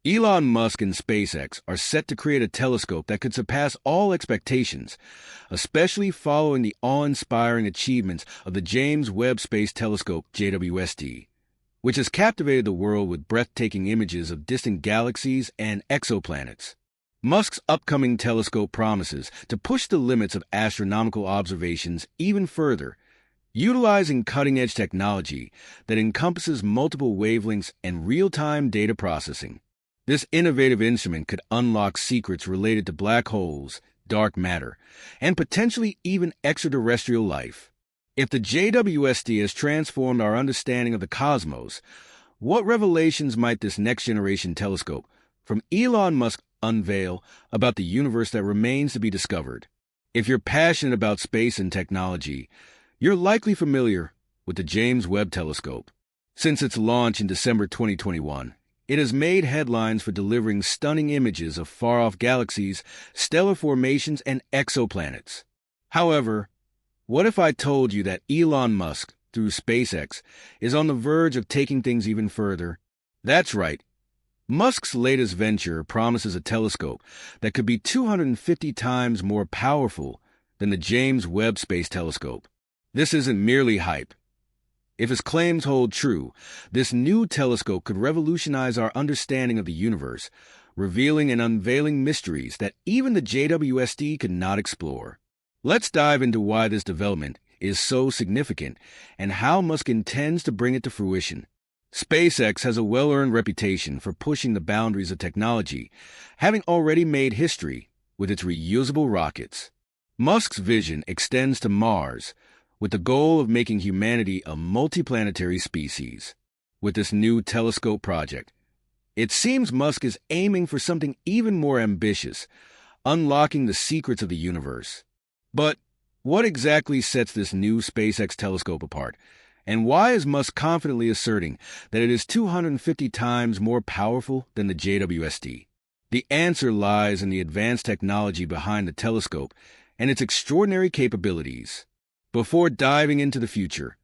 Elon Musk and SpaceX are set to create a telescope that could surpass all expectations, especially following the awe-inspiring achievements of the James Webb Space Telescope (JWST), which has captivated the world with breathtaking images of distant galaxies and exoplanets. Musk's upcoming telescope promises to push the limits of astronomical observations even further, utilizing cutting-edge technology that encompasses multiple wavelengths and real-time data processing. This innovative instrument could unlock secrets related to black holes, dark matter, and potentially even extraterrestrial life. If the JWST has transformed our understanding of the cosmos, what revelations might this next-generation telescope from Elon Musk unveil about the universe that remains to be discovered? If you're passionate about space and technology, you're likely familiar with the James Webb Telescope. Since its launch in December 2021, it has made headlines for delivering stunning images of far-off galaxies, stellar formations, and exoplanets. However, what if I told you that Elon Musk, through SpaceX, is on the verge of taking things even further? That's right. Musk's latest venture promises a telescope that could be 250 times more powerful than the James Webb Space Telescope. This isn't merely hype. If his claims hold true, this new telescope could revolutionize our understanding of the universe, revealing and unveiling mysteries that even the JWST could not explore. Let's dive into why this development is so significant and how Musk intends to bring it to fruition. SpaceX has a well-earned reputation for pushing the boundaries of technology, having already made history with its reusable rockets. Musk's vision extends to Mars, with the goal of making humanity a multiplanetary species. With this new telescope project, it seems Musk is aiming for something even more ambitious, unlocking the secrets of the universe. But what exactly sets this new SpaceX telescope apart? And why is Musk confidently asserting that it is 250 times more powerful than the JWST? The answer lies in the advanced technology behind the telescope and its extraordinary capabilities. Before diving into the future,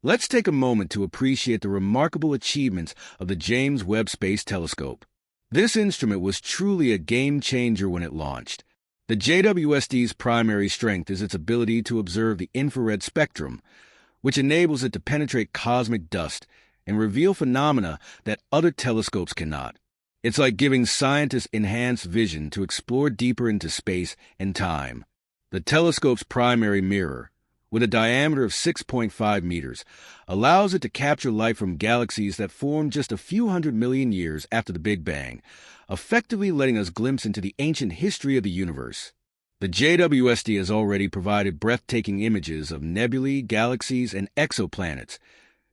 let's take a moment to appreciate the remarkable achievements of the James Webb Space Telescope. This instrument was truly a game-changer when it launched. The JWST's primary strength is its ability to observe the infrared spectrum, which enables it to penetrate cosmic dust and reveal phenomena that other telescopes cannot. It's like giving scientists enhanced vision to explore deeper into space and time. The telescope's primary mirror, with a diameter of 6.5 meters, allows it to capture light from galaxies that formed just a few 100 million years after the Big Bang, effectively letting us glimpse into the ancient history of the universe. The JWST has already provided breathtaking images of nebulae, galaxies, and exoplanets,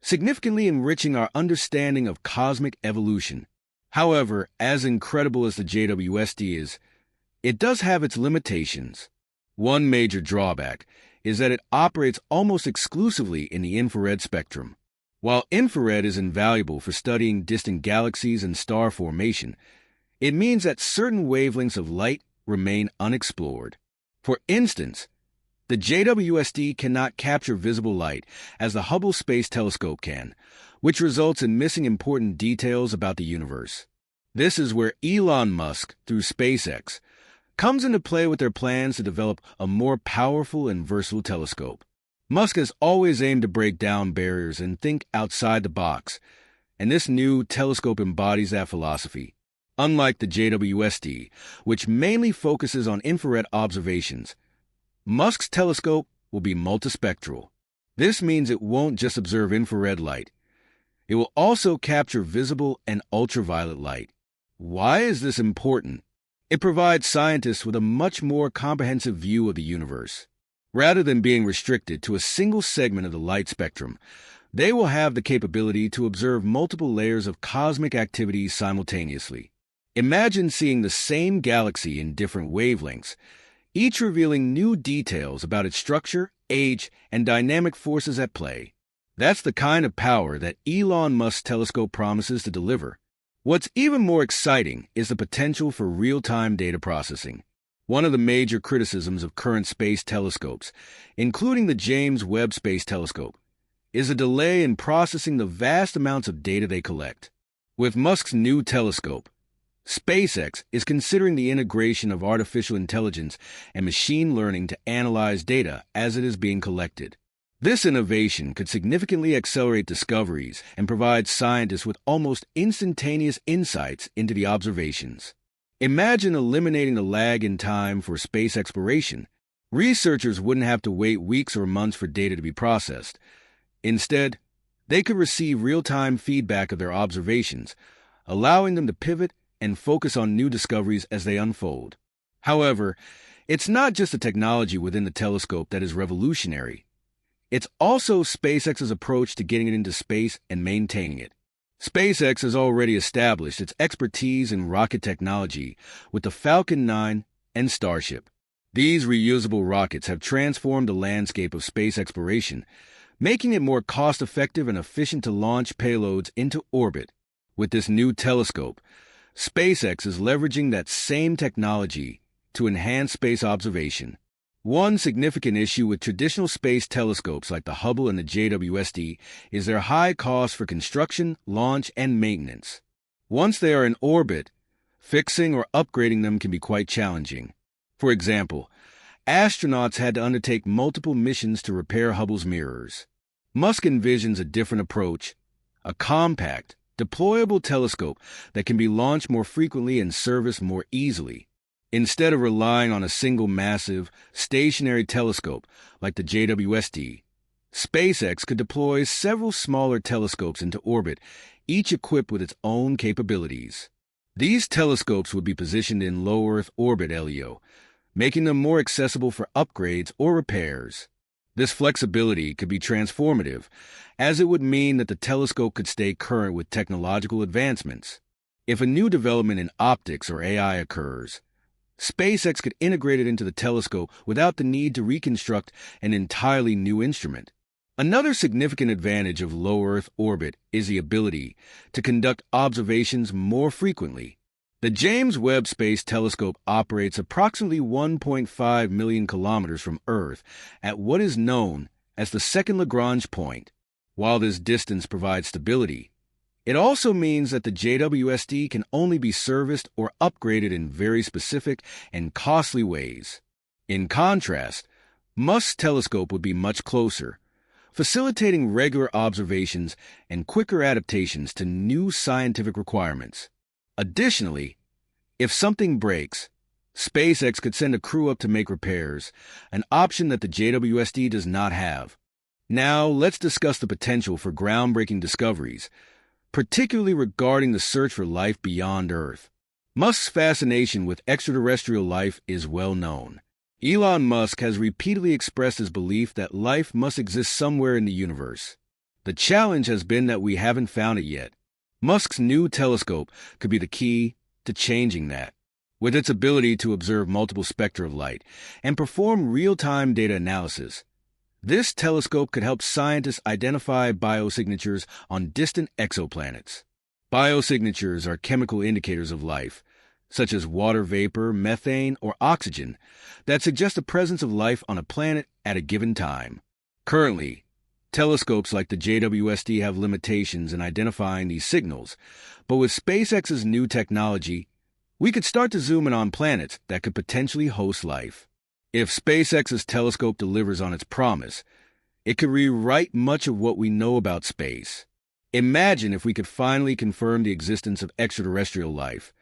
significantly enriching our understanding of cosmic evolution. However, as incredible as the JWST is, it does have its limitations. One major drawback is that it operates almost exclusively in the infrared spectrum. While infrared is invaluable for studying distant galaxies and star formation, it means that certain wavelengths of light remain unexplored. For instance, the JWST cannot capture visible light as the Hubble Space Telescope can, which results in missing important details about the universe. This is where Elon Musk, through SpaceX, comes into play with their plans to develop a more powerful and versatile telescope. Musk has always aimed to break down barriers and think outside the box, and this new telescope embodies that philosophy. Unlike the JWST, which mainly focuses on infrared observations, Musk's telescope will be multispectral. This means it won't just observe infrared light. It will also capture visible and ultraviolet light. Why is this important? It provides scientists with a much more comprehensive view of the universe. Rather than being restricted to a single segment of the light spectrum, they will have the capability to observe multiple layers of cosmic activity simultaneously. Imagine seeing the same galaxy in different wavelengths, each revealing new details about its structure, age, and dynamic forces at play. That's the kind of power that Elon Musk's telescope promises to deliver. What's even more exciting is the potential for real-time data processing. One of the major criticisms of current space telescopes, including the James Webb Space Telescope, is a delay in processing the vast amounts of data they collect. With Musk's new telescope, SpaceX is considering the integration of artificial intelligence and machine learning to analyze data as it is being collected. This innovation could significantly accelerate discoveries and provide scientists with almost instantaneous insights into the observations. Imagine eliminating the lag in time for space exploration. Researchers wouldn't have to wait weeks or months for data to be processed. Instead, they could receive real-time feedback of their observations, allowing them to pivot and focus on new discoveries as they unfold. However, it's not just the technology within the telescope that is revolutionary. It's also SpaceX's approach to getting it into space and maintaining it. SpaceX has already established its expertise in rocket technology with the Falcon 9 and Starship. These reusable rockets have transformed the landscape of space exploration, making it more cost-effective and efficient to launch payloads into orbit. With this new telescope, SpaceX is leveraging that same technology to enhance space observation. One significant issue with traditional space telescopes like the Hubble and the JWST is their high cost for construction, launch, and maintenance. Once they are in orbit, fixing or upgrading them can be quite challenging. For example, astronauts had to undertake multiple missions to repair Hubble's mirrors. Musk envisions a different approach, a compact, deployable telescope that can be launched more frequently and serviced more easily. Instead of relying on a single massive, stationary telescope like the JWST, SpaceX could deploy several smaller telescopes into orbit, each equipped with its own capabilities. These telescopes would be positioned in low Earth orbit LEO, making them more accessible for upgrades or repairs. This flexibility could be transformative, as it would mean that the telescope could stay current with technological advancements. If a new development in optics or AI occurs, SpaceX could integrate it into the telescope without the need to reconstruct an entirely new instrument. Another significant advantage of low Earth orbit is the ability to conduct observations more frequently. The James Webb Space Telescope operates approximately 1.5 million kilometers from Earth at what is known as the second Lagrange point. While this distance provides stability, it also means that the JWST can only be serviced or upgraded in very specific and costly ways. In contrast, Musk's telescope would be much closer, facilitating regular observations and quicker adaptations to new scientific requirements. Additionally, if something breaks, SpaceX could send a crew up to make repairs, an option that the JWST does not have. Now, let's discuss the potential for groundbreaking discoveries, particularly regarding the search for life beyond Earth. Musk's fascination with extraterrestrial life is well known. Elon Musk has repeatedly expressed his belief that life must exist somewhere in the universe. The challenge has been that we haven't found it yet. Musk's new telescope could be the key to changing that. With its ability to observe multiple spectra of light and perform real-time data analysis, this telescope could help scientists identify biosignatures on distant exoplanets. Biosignatures are chemical indicators of life, such as water vapor, methane, or oxygen, that suggest the presence of life on a planet at a given time. Currently, telescopes like the JWST have limitations in identifying these signals, but with SpaceX's new technology, we could start to zoom in on planets that could potentially host life. If SpaceX's telescope delivers on its promise, it could rewrite much of what we know about space. Imagine if we could finally confirm the existence of extraterrestrial life.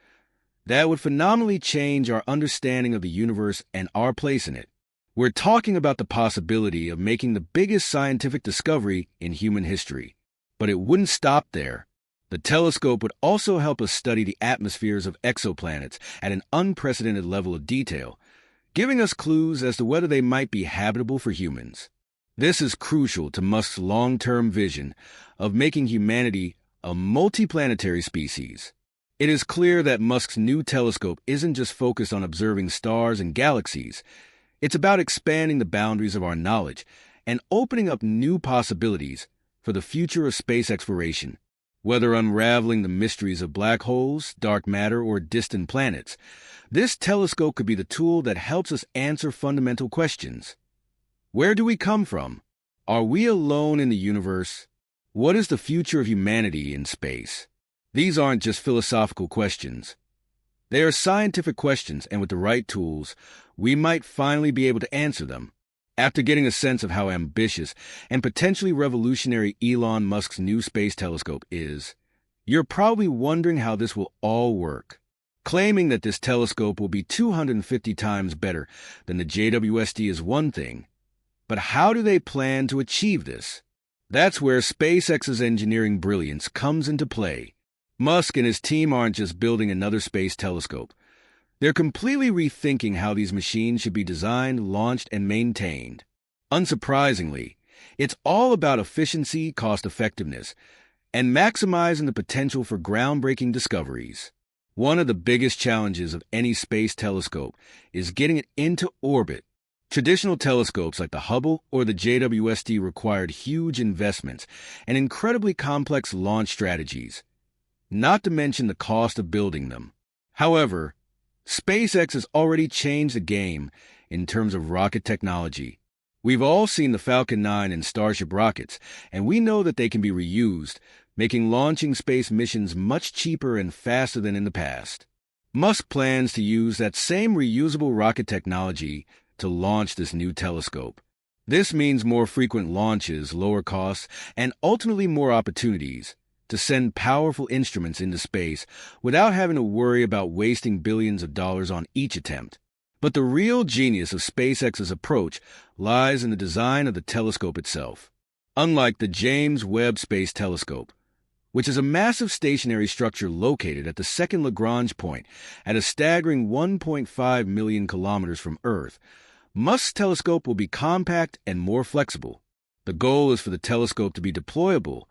That would phenomenally change our understanding of the universe and our place in it. We're talking about the possibility of making the biggest scientific discovery in human history. But it wouldn't stop there. The telescope would also help us study the atmospheres of exoplanets at an unprecedented level of detail, giving us clues as to whether they might be habitable for humans. This is crucial to Musk's long-term vision of making humanity a multiplanetary species. It is clear that Musk's new telescope isn't just focused on observing stars and galaxies. It's about expanding the boundaries of our knowledge and opening up new possibilities for the future of space exploration. Whether unraveling the mysteries of black holes, dark matter, or distant planets, this telescope could be the tool that helps us answer fundamental questions. Where do we come from? Are we alone in the universe? What is the future of humanity in space? These aren't just philosophical questions. They are scientific questions, and with the right tools, we might finally be able to answer them. After getting a sense of how ambitious and potentially revolutionary Elon Musk's new space telescope is, you're probably wondering how this will all work. Claiming that this telescope will be 250 times better than the JWST is one thing, but how do they plan to achieve this? That's where SpaceX's engineering brilliance comes into play. Musk and his team aren't just building another space telescope. They're completely rethinking how these machines should be designed, launched, and maintained. Unsurprisingly, it's all about efficiency, cost-effectiveness, and maximizing the potential for groundbreaking discoveries. One of the biggest challenges of any space telescope is getting it into orbit. Traditional telescopes like the Hubble or the JWST required huge investments and incredibly complex launch strategies, not to mention the cost of building them. However, SpaceX has already changed the game in terms of rocket technology. We've all seen the Falcon 9 and Starship rockets, and we know that they can be reused, making launching space missions much cheaper and faster than in the past. Musk plans to use that same reusable rocket technology to launch this new telescope. This means more frequent launches, lower costs, and ultimately more opportunities to send powerful instruments into space without having to worry about wasting billions of dollars on each attempt. But the real genius of SpaceX's approach lies in the design of the telescope itself. Unlike the James Webb Space Telescope, which is a massive stationary structure located at the second Lagrange point at a staggering 1.5 million kilometers from Earth, Musk's telescope will be compact and more flexible. The goal is for the telescope to be deployable,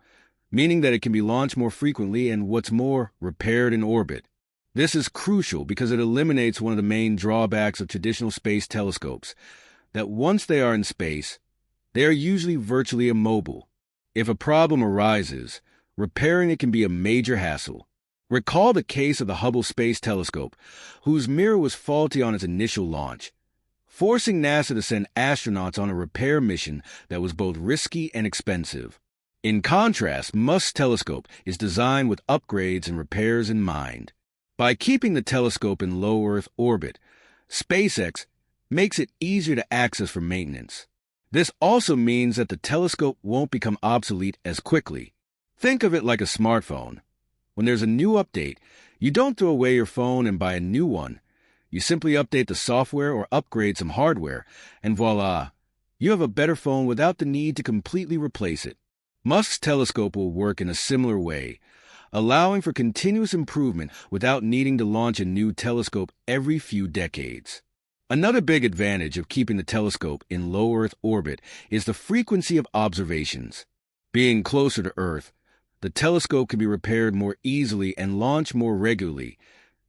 meaning that it can be launched more frequently and, what's more, repaired in orbit. This is crucial because it eliminates one of the main drawbacks of traditional space telescopes, that once they are in space, they are usually virtually immobile. If a problem arises, repairing it can be a major hassle. Recall the case of the Hubble Space Telescope, whose mirror was faulty on its initial launch, forcing NASA to send astronauts on a repair mission that was both risky and expensive. In contrast, Musk's telescope is designed with upgrades and repairs in mind. By keeping the telescope in low Earth orbit, SpaceX makes it easier to access for maintenance. This also means that the telescope won't become obsolete as quickly. Think of it like a smartphone. When there's a new update, you don't throw away your phone and buy a new one. You simply update the software or upgrade some hardware, and voila, you have a better phone without the need to completely replace it. Musk's telescope will work in a similar way, allowing for continuous improvement without needing to launch a new telescope every few decades. Another big advantage of keeping the telescope in low Earth orbit is the frequency of observations. Being closer to Earth, the telescope can be repaired more easily and launched more regularly,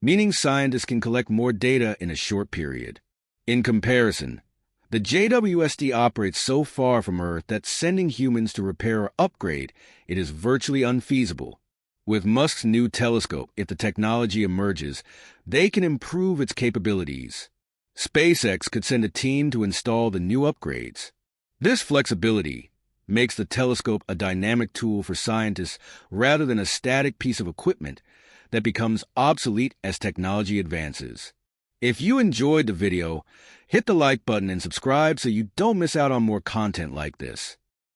meaning scientists can collect more data in a short period. In comparison, the JWST operates so far from Earth that sending humans to repair or upgrade it is virtually unfeasible. With Musk's new telescope, if the technology emerges, they can improve its capabilities. SpaceX could send a team to install the new upgrades. This flexibility makes the telescope a dynamic tool for scientists rather than a static piece of equipment that becomes obsolete as technology advances. If you enjoyed the video, hit the like button and subscribe so you don't miss out on more content like this.